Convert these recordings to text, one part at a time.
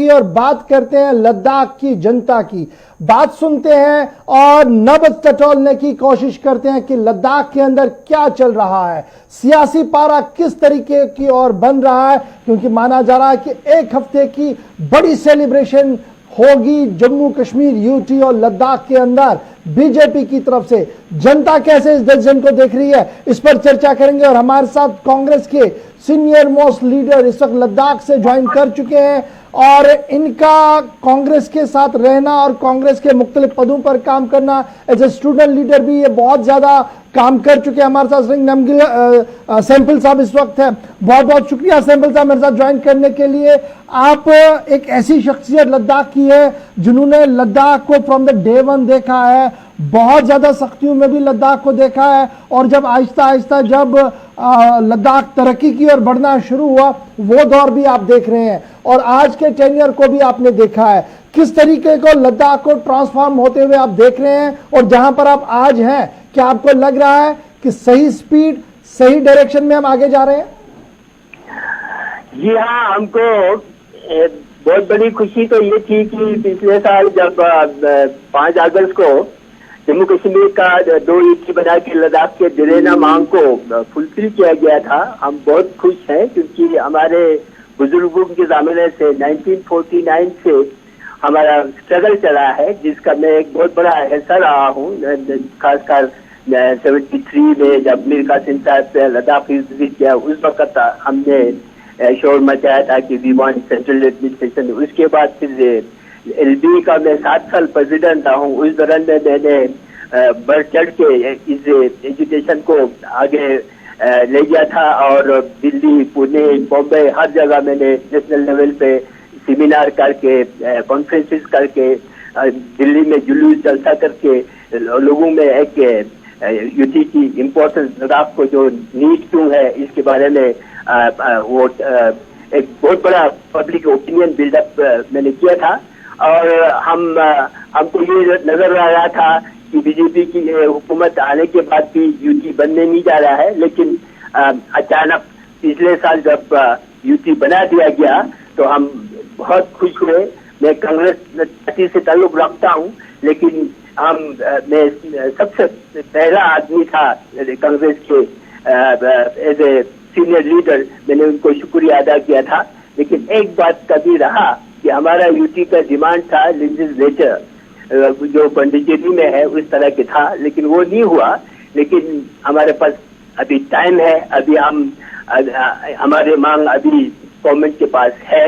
और बात करते हैं लद्दाख की जनता की, बात सुनते हैं और नब्ज टटोलने की कोशिश करते हैं कि लद्दाख के अंदर क्या चल रहा है, सियासी पारा किस तरीके की ओर बन रहा है। क्योंकि माना जा रहा है कि एक हफ्ते की बड़ी सेलिब्रेशन होगी जम्मू कश्मीर, यूटी और लद्दाख के अंदर। बीजेपी की तरफ से जनता कैसे इस डिसीजन को देख रही है, इस पर चर्चा करेंगे। और हमारे साथ कांग्रेस के सीनियर मोस्ट लीडर इस वक्त लद्दाख से ज्वाइन कर चुके हैं और इनका कांग्रेस के साथ रहना और कांग्रेस के मुख्तलिफ पदों पर काम करना, एज ए स्टूडेंट लीडर भी ये बहुत ज्यादा काम कर चुके हैं। हमारे साथ सिंह नमगिल सैंपल साहब इस वक्त है। बहुत बहुत शुक्रिया सैंपल साहब मेरे साथ ज्वाइन करने के लिए। आप एक ऐसी शख्सियत लद्दाख की है जिन्होंने लद्दाख को फ्रॉम द डे वन देखा है, बहुत ज्यादा सख्तियों में भी लद्दाख को देखा है और जब आहिस्ता आहिस्ता जब लद्दाख तरक्की की ओर बढ़ना शुरू हुआ वो दौर भी आप देख रहे हैं और आज के टेन्योर को भी आपने देखा है। किस तरीके को लद्दाख को ट्रांसफॉर्म होते हुए आप देख रहे हैं और जहां पर आप आज हैं, क्या आपको लग रहा है कि सही स्पीड सही डायरेक्शन में हम आगे जा रहे हैं? जी हाँ, हमको बहुत बड़ी खुशी तो ये थी कि पिछले साल जब 5 अगस्त को जम्मू कश्मीर का 2 यूटी बना के लद्दाख के दिलेना मांग को फुलफिल किया गया था। हम बहुत खुश हैं क्योंकि हमारे बुजुर्गों के ज़माने से 1949 से हमारा स्ट्रगल चला है, जिसका मैं एक बहुत बड़ा हिस्सा रहा हूँ। खासकर 73 में जब मीर कासिम साहब से लद्दाख विजिट किया, उस वक्त हमने शोर मचाया था कि वी वांट सेंट्रल एडमिनिस्ट्रेशन। उसके बाद फिर एलबी का मैं 7 साल प्रेसिडेंट रहा हूँ। उस दौरान में मैंने बढ़ चढ़ के इस एजुकेशन को आगे ले गया था और दिल्ली, पुणे, बॉम्बे हर जगह मैंने नेशनल लेवल पे सेमिनार करके, कॉन्फ्रेंसेस करके, दिल्ली में जुलूस जलसा करके लोगों में एक यूटी की इम्पोर्टेंस, लद्दाख को जो नीड क्यों है इसके बारे में वो एक बहुत बड़ा पब्लिक ओपिनियन बिल्डअप मैंने किया था। और हमको ये नजर आ रहा था कि बीजेपी की हुकूमत आने के बाद भी यूटी बनने नहीं जा रहा है, लेकिन अचानक पिछले साल जब यूटी बना दिया गया तो हम बहुत खुश हुए। मैं कांग्रेस पार्टी से ताल्लुक रखता हूँ, लेकिन मैं सबसे पहला आदमी था कांग्रेस के एज ए सीनियर लीडर, मैंने उनको शुक्रिया अदा किया था। लेकिन एक बात कभी रहा कि हमारा यूटी का डिमांड था लेजिस्लेचर, जो पंडिचेरी में है उस तरह के था, लेकिन वो नहीं हुआ। लेकिन हमारे पास अभी टाइम है, अभी हमारे मांग अभी गवर्नमेंट के पास है।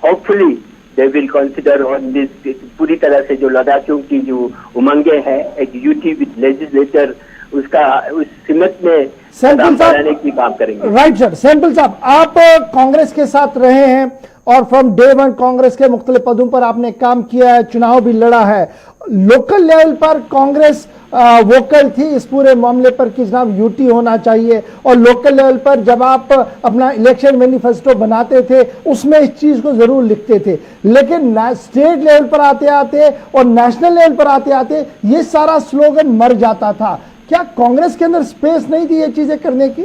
Hopefully they will consider on this. पूरी तरह से जो लद्दाखियों की जो उमंगे हैं, एक यूटी विद लेजिस्लेचर, उसका उस सिमत में बनाने की काम करेंगे। Right sir. सैंपल साहब, आप कांग्रेस के साथ रहे हैं और फ्रॉम डे वन कांग्रेस के मुख्तलिफ पदों पर आपने काम किया है, चुनाव भी लड़ा है। लोकल लेवल पर कांग्रेस वोकल थी इस पूरे मामले पर कि जनाब यूटी होना चाहिए और लोकल लेवल पर जब आप अपना इलेक्शन मैनिफेस्टो बनाते थे उसमें इस चीज को जरूर लिखते थे, लेकिन स्टेट लेवल पर आते आते और नेशनल लेवल पर आते आते ये सारा स्लोगन मर जाता था। क्या कांग्रेस के अंदर स्पेस नहीं थी ये चीजें करने की?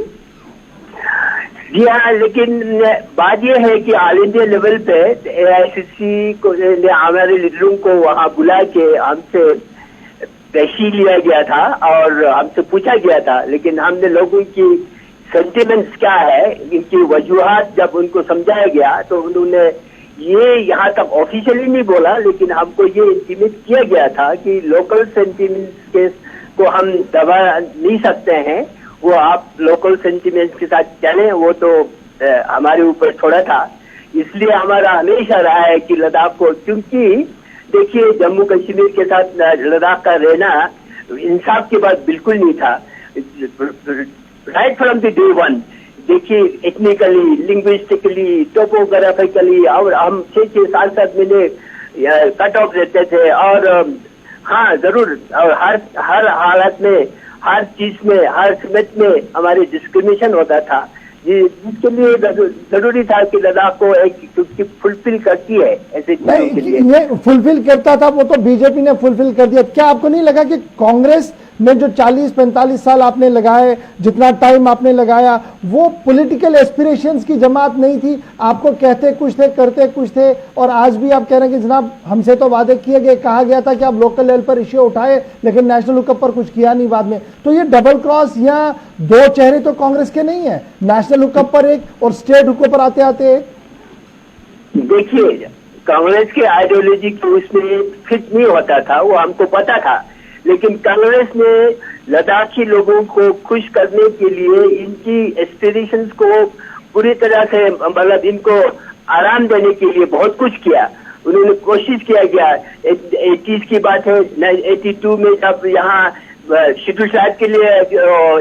जी हाँ, लेकिन बात यह है कि ऑल इंडिया लेवल पे एआईसीसी को हमारे लीडरों को वहां बुला के हमसे पेशी लिया गया था और हमसे पूछा गया था, लेकिन हमने लोगों की सेंटिमेंट्स क्या है, इनकी वजूहात जब उनको समझाया गया तो उन्होंने ये यहाँ तक ऑफिशियली नहीं बोला, लेकिन हमको ये इंटीमेट किया गया था कि लोकल सेंटिमेंट्स के को हम दबा नहीं सकते हैं, वो आप लोकल सेंटिमेंट्स के साथ चलें, वो तो हमारे ऊपर छोड़ा था। इसलिए हमारा हमेशा रहा है कि लद्दाख को, क्योंकि देखिए जम्मू कश्मीर के साथ लद्दाख का रहना इंसाफ की बात बिल्कुल नहीं था। Right from the day one देखिए, एथनिकली, लिंग्विस्टिकली, टोपोग्राफिकली, और हम 6-7 महीने कट ऑफ रहते थे। और हाँ जरूर, और हर हालत में, हर चीज में, हर सिमत में हमारे डिस्क्रिमिनेशन होता था। जिसके लिए जरूरी था कि लद्दाख को एक फुलफिल करती है ऐसे चीजों के लिए। ये फुलफिल करता था, वो तो बीजेपी ने फुलफिल कर दिया। क्या आपको नहीं लगा कि कांग्रेस में जो 40-45 साल आपने लगाए, जितना टाइम आपने लगाया, वो पॉलिटिकल एस्पिरेशंस की जमात नहीं थी? आपको कहते कुछ थे, करते कुछ थे, और आज भी आप कह रहे हैं कि जनाब हमसे तो वादे किए गए, कहा गया था कि आप लोकल लेवल पर इश्यू उठाए, लेकिन नेशनल हुकअप पर कुछ किया नहीं बाद में। तो ये डबल क्रॉस या दो चेहरे तो कांग्रेस के नहीं है, नेशनल हुकअप पर एक और स्टेट हुकअप पर आते आते एक। देखिए, कांग्रेस के आइडियोलॉजी के उसमें फिट नहीं होता था, वो हमको पता था, लेकिन कांग्रेस ने लद्दाखी लोगों को खुश करने के लिए इनकी एस्पिरेशंस को पूरी तरह से, मतलब इनको आराम देने के लिए बहुत कुछ किया। उन्होंने कोशिश किया गया। 80s की बात है, 82 में जब यहाँ शेड्यूल ट्राइब के लिए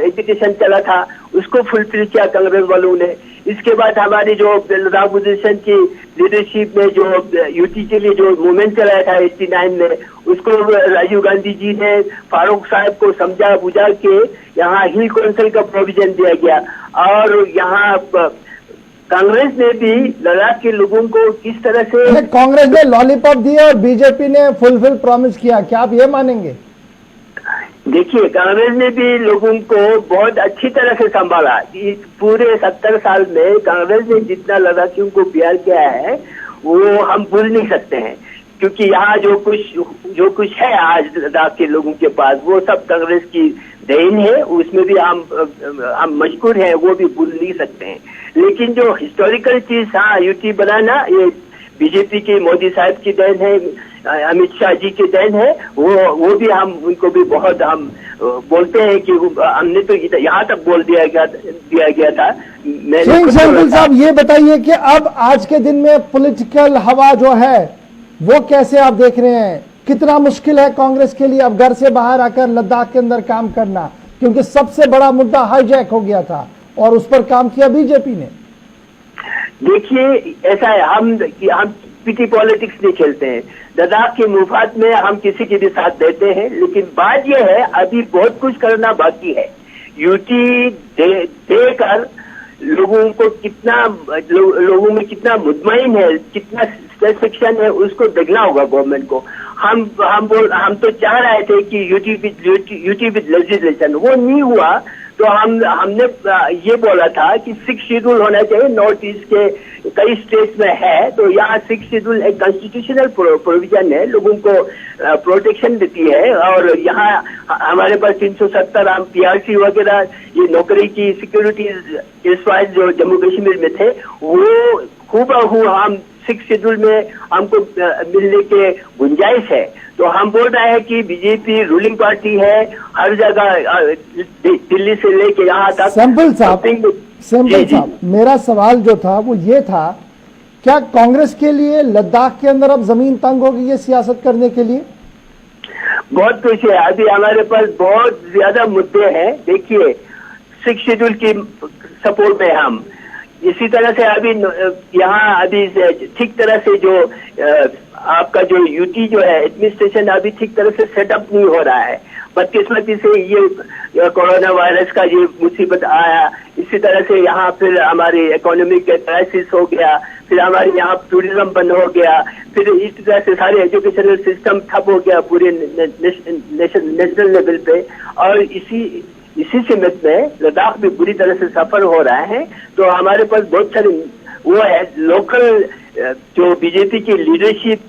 एजुकेशन चला था, उसको फुलफिल किया कांग्रेस वालों ने। इसके बाद हमारी जो लद्दाख पोजीशन की लीडरशिप में जो यूटी के लिए जो मूवमेंट चलाया था 89 में, उसको राजीव गांधी जी ने फारूक साहब को समझा बुझा के यहाँ हिल काउंसिल का प्रोविजन दिया गया। और यहाँ कांग्रेस ने भी लद्दाख के लोगों को किस तरह से, कांग्रेस ने लॉलीपॉप दिया और बीजेपी ने फुलफिल प्रॉमिस किया, क्या आप ये मानेंगे? देखिए, कांग्रेस ने भी लोगों को बहुत अच्छी तरह से संभाला। इस पूरे 70 साल में कांग्रेस ने जितना लद्दाखियों को प्यार किया है वो हम भूल नहीं सकते हैं, क्योंकि यहाँ जो कुछ है आज लद्दाख के लोगों के पास, वो सब कांग्रेस की देन है। उसमें भी हम मशहूर हैं, वो भी भूल नहीं सकते हैं। लेकिन जो हिस्टोरिकल चीज, हाँ, यूटी बनाना, ये बीजेपी की मोदी साहब की देन है, अमित शाह जी की देन है। वो भी हम उनको भी बहुत हम बोलते हैं कि हमने तो यहाँ तक बोल दिया गया था। सिंह साहब, ये बताइए कि अब आज के दिन में पॉलिटिकल हवा जो है वो कैसे आप देख रहे हैं? कितना मुश्किल है कांग्रेस के लिए अब घर से बाहर आकर लद्दाख के अंदर काम करना, क्योंकि सबसे बड़ा मुद्दा हाईजैक हो गया था और उस पर काम किया बीजेपी ने। देखिए, ऐसा है, हम पीटी पॉलिटिक्स नहीं खेलते हैं। लद्दाख के मुफाद में हम किसी के भी साथ देते हैं, लेकिन बात यह है अभी बहुत कुछ करना बाकी है। यूटी देकर लोगों में कितना मुतमईन है, कितना सेटिस्फेक्शन है, उसको देखना होगा गवर्नमेंट को। हम तो चाह रहे थे कि यूटी विद लेजिस्लेशन, वो नहीं हुआ। तो हमने ये बोला था कि 6 शेड्यूल होना चाहिए। नॉर्थ ईस्ट के कई स्टेट्स में है, तो यहाँ 6 शेड्यूल एक कॉन्स्टिट्यूशनल प्रोविजन है, लोगों को प्रोटेक्शन देती है। और यहाँ हमारे पास 370 हम पीआरसी वगैरह, ये नौकरी की सिक्योरिटीज इस वाइज जो जम्मू कश्मीर में थे, वो खूबहू हम 6 शेड्यूल में हमको मिलने के गुंजाइश है। तो हम बोल रहे हैं कि बीजेपी रूलिंग पार्टी है हर जगह, दिल्ली से लेके यहाँ तक। सैंपल साहब, मेरा सवाल जो था वो ये था, क्या कांग्रेस के लिए लद्दाख के अंदर अब जमीन तंग होगी ये सियासत करने के लिए? बहुत कुछ है, अभी हमारे पास बहुत ज्यादा मुद्दे हैं। देखिए, 6 शेड्यूल की सपोर्ट में हम इसी तरह से अभी यहाँ अभी ठीक तरह से जो आपका जो यूटी जो है एडमिनिस्ट्रेशन अभी ठीक तरह से सेटअप नहीं हो रहा है। बदकिस्मती से ये कोरोना वायरस का ये मुसीबत आया, इसी तरह से यहाँ फिर हमारी इकोनॉमिक क्राइसिस हो गया, फिर हमारे यहाँ टूरिज्म बंद हो गया, फिर इस तरह से सारे एजुकेशनल सिस्टम ठप हो गया पूरे नेशनल लेवल पे। और इसी सिमत में लद्दाख भी बुरी तरह से सफर हो रहा है। तो हमारे पास बहुत सारे वो है लोकल, जो बीजेपी की लीडरशिप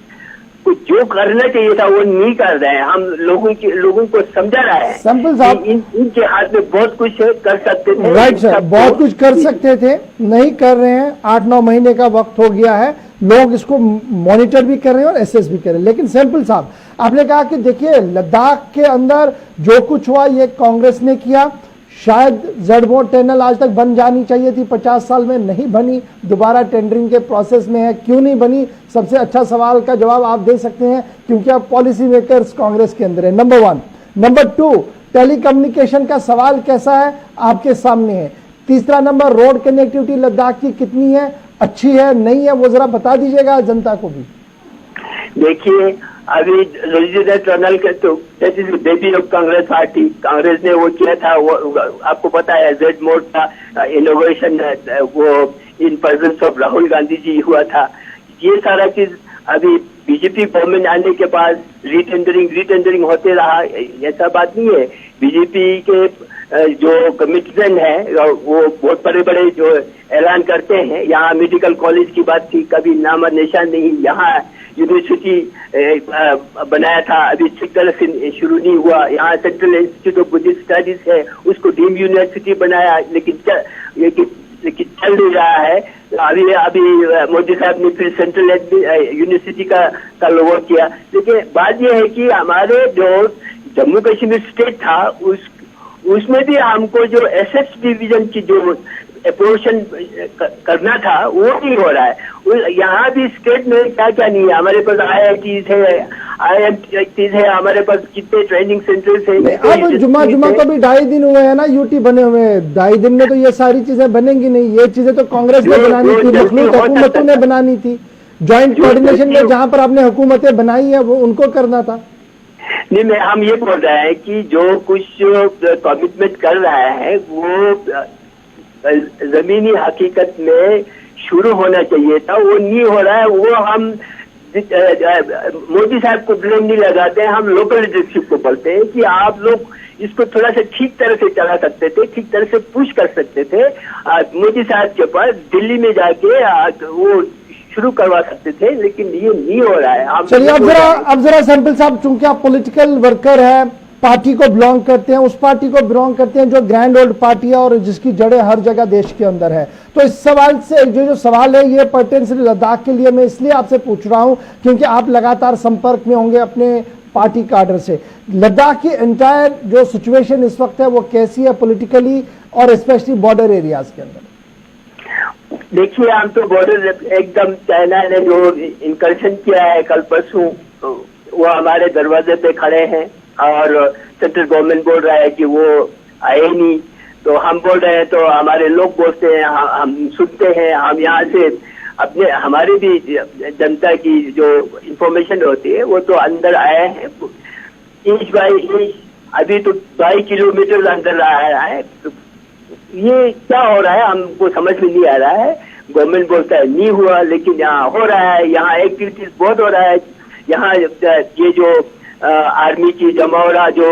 को जो करना चाहिए था वो नहीं कर रहे हैं। हम लोगों को समझा रहे हैं। सैंपल साहब, इनके हाथ में बहुत कुछ कर सकते थे। राइट सर, बहुत कुछ कर सकते थे, नहीं कर रहे हैं। 8-9 महीने का वक्त हो गया है, लोग इसको मॉनिटर भी कर रहे हैं और एसेस भी कर रहे हैं। लेकिन सैंपल साहब, आपने कहा कि देखिए लद्दाख के अंदर जो कुछ हुआ ये कांग्रेस ने किया। शायद ज़ेडमो टनल आज तक बन जानी चाहिए थी, 50 साल में नहीं बनी, दोबारा टेंडरिंग के प्रोसेस में है, क्यों नहीं बनी? सबसे अच्छा सवाल का जवाब आप दे सकते हैं, क्योंकि आप पॉलिसी मेकर्स कांग्रेस के अंदर है, नंबर 1। नंबर 2, टेलीकम्युनिकेशन का सवाल कैसा है आपके सामने है। तीसरा नंबर, रोड कनेक्टिविटी लद्दाख की कितनी है, अच्छी है, नहीं है, वो जरा बता दीजिएगा जनता को भी। देखिए, अभी रीजनल टनल के तो that is baby of Congress party, Congress ने वो किया था, वो आपको पता है जेड मोड का इनोवेशन वो in presence of Rahul Gandhi ji हुआ था। ये सारा चीज अभी बीजेपी गवर्नमेंट आने के बाद रीटेंडरिंग होते रहा, ऐसा बात नहीं है। बीजेपी के जो कमिटमेंट है वो बहुत बड़े बड़े जो ऐलान करते हैं। यहाँ मेडिकल कॉलेज की बात थी, कभी नाम निशान नहीं। यहाँ यूनिवर्सिटी बनाया था, अभी ठीक तरह से शुरू नहीं हुआ। यहाँ central institute of Buddhist studies है, उसको डीम यूनिवर्सिटी बनाया, लेकिन चल नहीं रहा है। अभी मोदी साहब ने फिर सेंट्रल यूनिवर्सिटी का लोगो किया। लेकिन बात यह है कि हमारे जो जम्मू कश्मीर स्टेट था उसमें भी हमको जो एसेट्स डिवीजन की जो अप्रोशन करना था वो नहीं हो रहा है। यहाँ भी स्टेट में क्या क्या नहीं है, हमारे पास IITs है, हमारे पास कितने ट्रेनिंग सेंटर्स है। अब जुमा को भी 2.5 दिन हुए हैं ना, यूटी बने हुए हैं। 2.5 दिन में तो ये सारी चीजें बनेंगी नहीं। ये चीजें तो कांग्रेस ने बनानी थी, मखलूक हुकूमतों ने बनानी थी। ज्वाइंट कोऑर्डिनेशन में जहां पर आपने हुकूमतें बनाई है वो उनको करना था। नहीं, हम ये बोल रहे हैं कि जो कुछ कमिटमेंट कर रहा है वो जमीनी हकीकत में शुरू होना चाहिए था, वो नहीं हो रहा है। वो हम मोदी साहब को ब्लेम नहीं लगाते हैं, हम लोकल लीडरशिप को बोलते हैं कि आप लोग इसको थोड़ा सा ठीक तरह से चला सकते थे, ठीक तरह से पुश कर सकते थे। मोदी साहब के पास दिल्ली में जाके वो शुरू करवा सकते थे, लेकिन ये नहीं हो रहा है। चलिए अब जरा सैंपल साहब, चूंकि आप पॉलिटिकल वर्कर है, पार्टी को बिलोंग करते हैं, उस पार्टी को बिलोंग करते हैं जो ग्रैंड ओल्ड पार्टी है और जिसकी जड़ें हर जगह देश के अंदर है, तो इस सवाल से जो सवाल है ये पर्टेंशियल लद्दाख के लिए मैं इसलिए आपसे पूछ रहा हूं क्योंकि आप लगातार संपर्क में होंगे अपने पार्टी कार्डर से। लद्दाख की एंटायर जो सिचुएशन इस वक्त है वो कैसी है पॉलिटिकली और स्पेशली बॉर्डर एरियाज के अंदर? देखिए, हम तो बॉर्डर एकदम चाइना ने जो इंकर्शन किया है कल परसों, वो हमारे दरवाजे पे खड़े हैं और सेंट्रल गवर्नमेंट बोल रहा है कि वो आए नहीं। तो हम बोल रहे हैं तो हमारे लोग बोलते हैं, हम सुनते हैं। हम यहाँ से अपने हमारी भी जनता की जो इंफॉर्मेशन होती है वो तो अंदर आए हैं इंच बाय इंच। अभी तो 22 किलोमीटर अंदर आ रहा है। तो ये क्या हो रहा है हमको समझ में नहीं आ रहा है। गवर्नमेंट बोलता है नहीं हुआ, लेकिन यहाँ हो रहा है। यहाँ एक्टिविटीज बहुत हो रहा है। यहाँ ये जो आर्मी की जमावड़ा, जो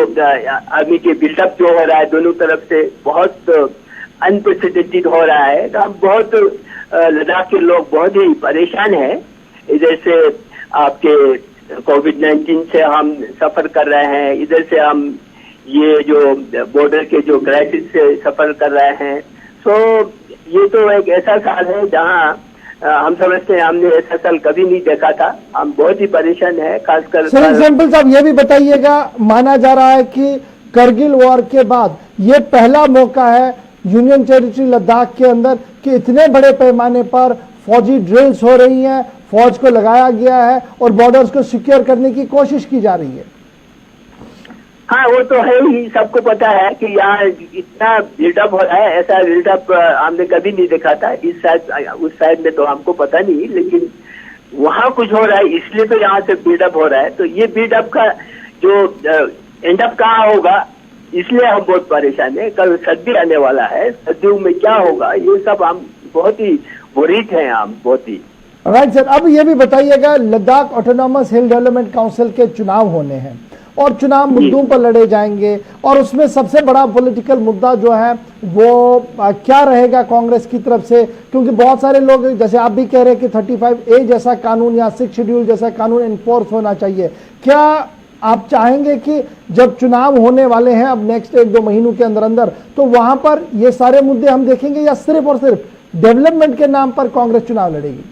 आर्मी के बिल्डअप जो हो रहा है दोनों तरफ से, बहुत अनप्रेसिडेंटेड हो रहा है। तो हम बहुत लद्दाख के लोग बहुत ही परेशान हैं। इधर से आपके कोविड-19 से हम सफर कर रहे हैं, इधर से हम ये जो बॉर्डर के जो क्राइसिस से सफर कर रहे हैं। सो ये तो एक ऐसा साल है जहाँ हम समझते हैं हमने ऐसा साल कभी नहीं देखा था। हम बहुत ही परेशान है, खासकर सैंपल साहब ये भी बताइएगा, माना जा रहा है कि करगिल वॉर के बाद ये पहला मौका है यूनियन टेरिटरी लद्दाख के अंदर कि इतने बड़े पैमाने पर फौजी ड्रिल्स हो रही हैं, फौज को लगाया गया है और बॉर्डर्स को सिक्योर करने की कोशिश की जा रही है। हाँ, वो तो है ही, सबको पता है कि यहाँ इतना बिल्डअप हो रहा है। ऐसा बिल्डअप हमने कभी नहीं देखा था। इस साइड उस साइड में तो हमको पता नहीं, लेकिन वहाँ कुछ हो रहा है, इसलिए तो यहाँ से बिल्डअप हो रहा है। तो ये बिल्डअप का जो एंडअप कहाँ होगा, इसलिए हम बहुत परेशान है। कल सर्दी आने वाला है, सर्दियों में क्या होगा, ये सब हम बहुत ही वरीड हैं। हम बहुत ही राइट सर। अब ये भी बताइएगा, लद्दाख ऑटोनॉमस हिल डेवलपमेंट काउंसिल के चुनाव होने हैं और चुनाव मुद्दों पर लड़े जाएंगे और उसमें सबसे बड़ा पॉलिटिकल मुद्दा जो है वो क्या रहेगा कांग्रेस की तरफ से, क्योंकि बहुत सारे लोग जैसे आप भी कह रहे हैं कि 35A जैसा कानून या 6 शेड्यूल जैसा कानून इन्फोर्स होना चाहिए। क्या आप चाहेंगे कि जब चुनाव होने वाले हैं अब नेक्स्ट 1-2 महीनों के अंदर अंदर, तो वहां पर ये सारे मुद्दे हम देखेंगे या सिर्फ और सिर्फ डेवलपमेंट के नाम पर कांग्रेस चुनाव लड़ेगी?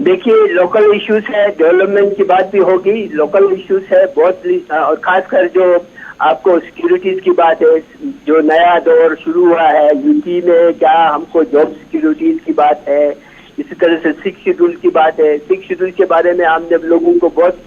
देखिए, लोकल इश्यूज है, डेवलपमेंट की बात भी होगी, लोकल इश्यूज है बहुत, और खासकर जो आपको सिक्योरिटीज की बात है, जो नया दौर शुरू हुआ है यूपी में, क्या हमको जॉब सिक्योरिटीज की बात है, इसी तरह से 6 शेड्यूल की बात है। 6 शेड्यूल के बारे में हमने लोगों को बहुत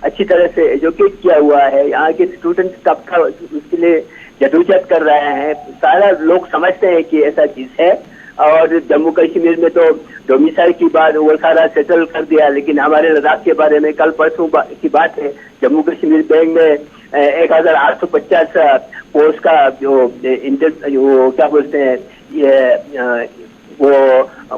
अच्छी तरह से एजुकेट किया हुआ है। यहाँ के स्टूडेंट्स तबका उसके लिए जदोजहद कर रहे हैं। सारा लोग समझते हैं कि ऐसा चीज है। और जम्मू कश्मीर में तो डोमिसाइल की बात वो सारा सेटल कर दिया, लेकिन हमारे लद्दाख के बारे में कल परसों की बात है, जम्मू कश्मीर बैंक में 1850 पोस्ट का जो क्या बोलते हैं ये वो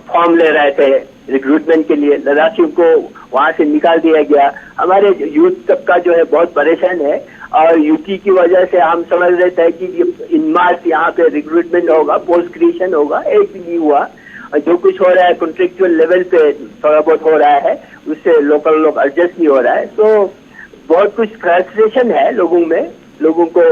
फॉर्म ले रहे थे रिक्रूटमेंट के लिए, लद्दाखियों को वहां से निकाल दिया गया। हमारे यूथ तबका जो है बहुत परेशान है और यूटी की वजह से हम समझ रहे थे कि इन मार्च यहाँ पे रिक्रूटमेंट होगा, पोस्ट क्रिएशन होगा, एक भी नहीं हुआ। जो कुछ हो रहा है कॉन्ट्रेक्चुअल लेवल पे थोड़ा बहुत हो रहा है, उससे लोकल लोग एडजस्ट नहीं हो रहा है। तो बहुत कुछ फ्रस्ट्रेशन है लोगों में, लोगों को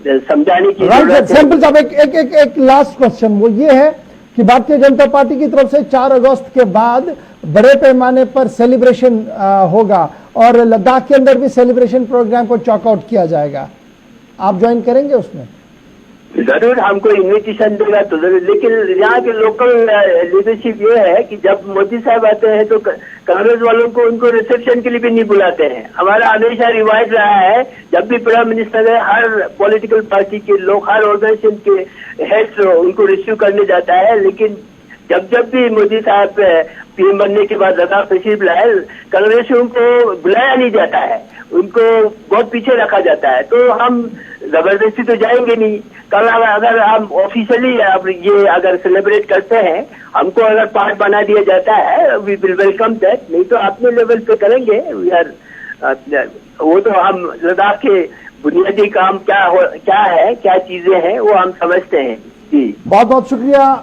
समझाने की जरूरत है। सैंपल साहब एक लास्ट क्वेश्चन वो ये है कि भारतीय जनता पार्टी की तरफ से 4 अगस्त के बाद बड़े पैमाने पर सेलिब्रेशन होगा और लद्दाख के अंदर भी सेलिब्रेशन प्रोग्राम को चॉकआउट किया जाएगा, आप ज्वाइन करेंगे उसमें? जरूर, हमको इन्विटेशन देगा तो जरूर, लेकिन यहाँ के लोकल लीडरशिप ये है कि जब मोदी साहब आते हैं तो कांग्रेस वालों को उनको रिसेप्शन के लिए भी नहीं बुलाते हैं। हमारा हमेशा रिवाज रहा है, जब भी प्राइम मिनिस्टर है हर पॉलिटिकल पार्टी के लोग, हर ऑर्गेनाइजेशन के हेड्स उनको रिसीव करने जाता है, लेकिन जब भी मोदी साहब पीएम बनने के बाद लद्दाख तशरीफ लाए, कांग्रेसियों को बुलाया नहीं जाता है, उनको बहुत पीछे रखा जाता है। तो हम जबरदस्ती तो जाएंगे नहीं। कल अगर हम ऑफिशियली ये अगर सेलिब्रेट करते हैं, हमको अगर पार्ट बना दिया जाता है, वी विल वेलकम दैट, नहीं तो अपने लेवल पे करेंगे। वी आर वो तो हम लद्दाख के बुनियादी काम क्या है, क्या चीजें हैं, वो हम समझते हैं। जी बहुत बहुत शुक्रिया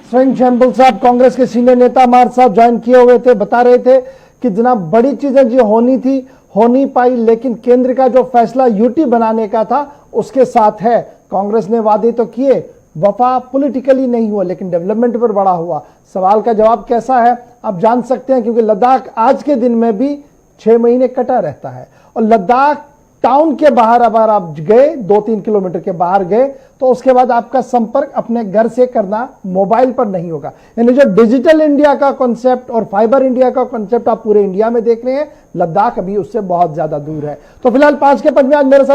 स्वयं शैम्बल साहब, कांग्रेस के सीनियर नेता मार साहब ज्वाइन किए हुए थे, बता रहे थे कि जनाब बड़ी चीजें जो होनी थी हो नहीं पाई, लेकिन केंद्र का जो फैसला यूटी बनाने का था उसके साथ है। कांग्रेस ने वादे तो किए, वफा पॉलिटिकली नहीं हुआ, लेकिन डेवलपमेंट पर बड़ा हुआ। सवाल का जवाब कैसा है आप जान सकते हैं, क्योंकि लद्दाख आज के दिन में भी 6 महीने कटा रहता है और लद्दाख टाउन के बाहर अगर आप गए 2-3 किलोमीटर के बाहर गए तो उसके बाद आपका संपर्क अपने घर से करना मोबाइल पर नहीं होगा। यानी जो डिजिटल इंडिया का कॉन्सेप्ट और फाइबर इंडिया का कॉन्सेप्ट आप पूरे इंडिया में देख रहे हैं, लद्दाख अभी उससे बहुत ज्यादा दूर है। तो फिलहाल 5 के 5 में आज मेरे साथ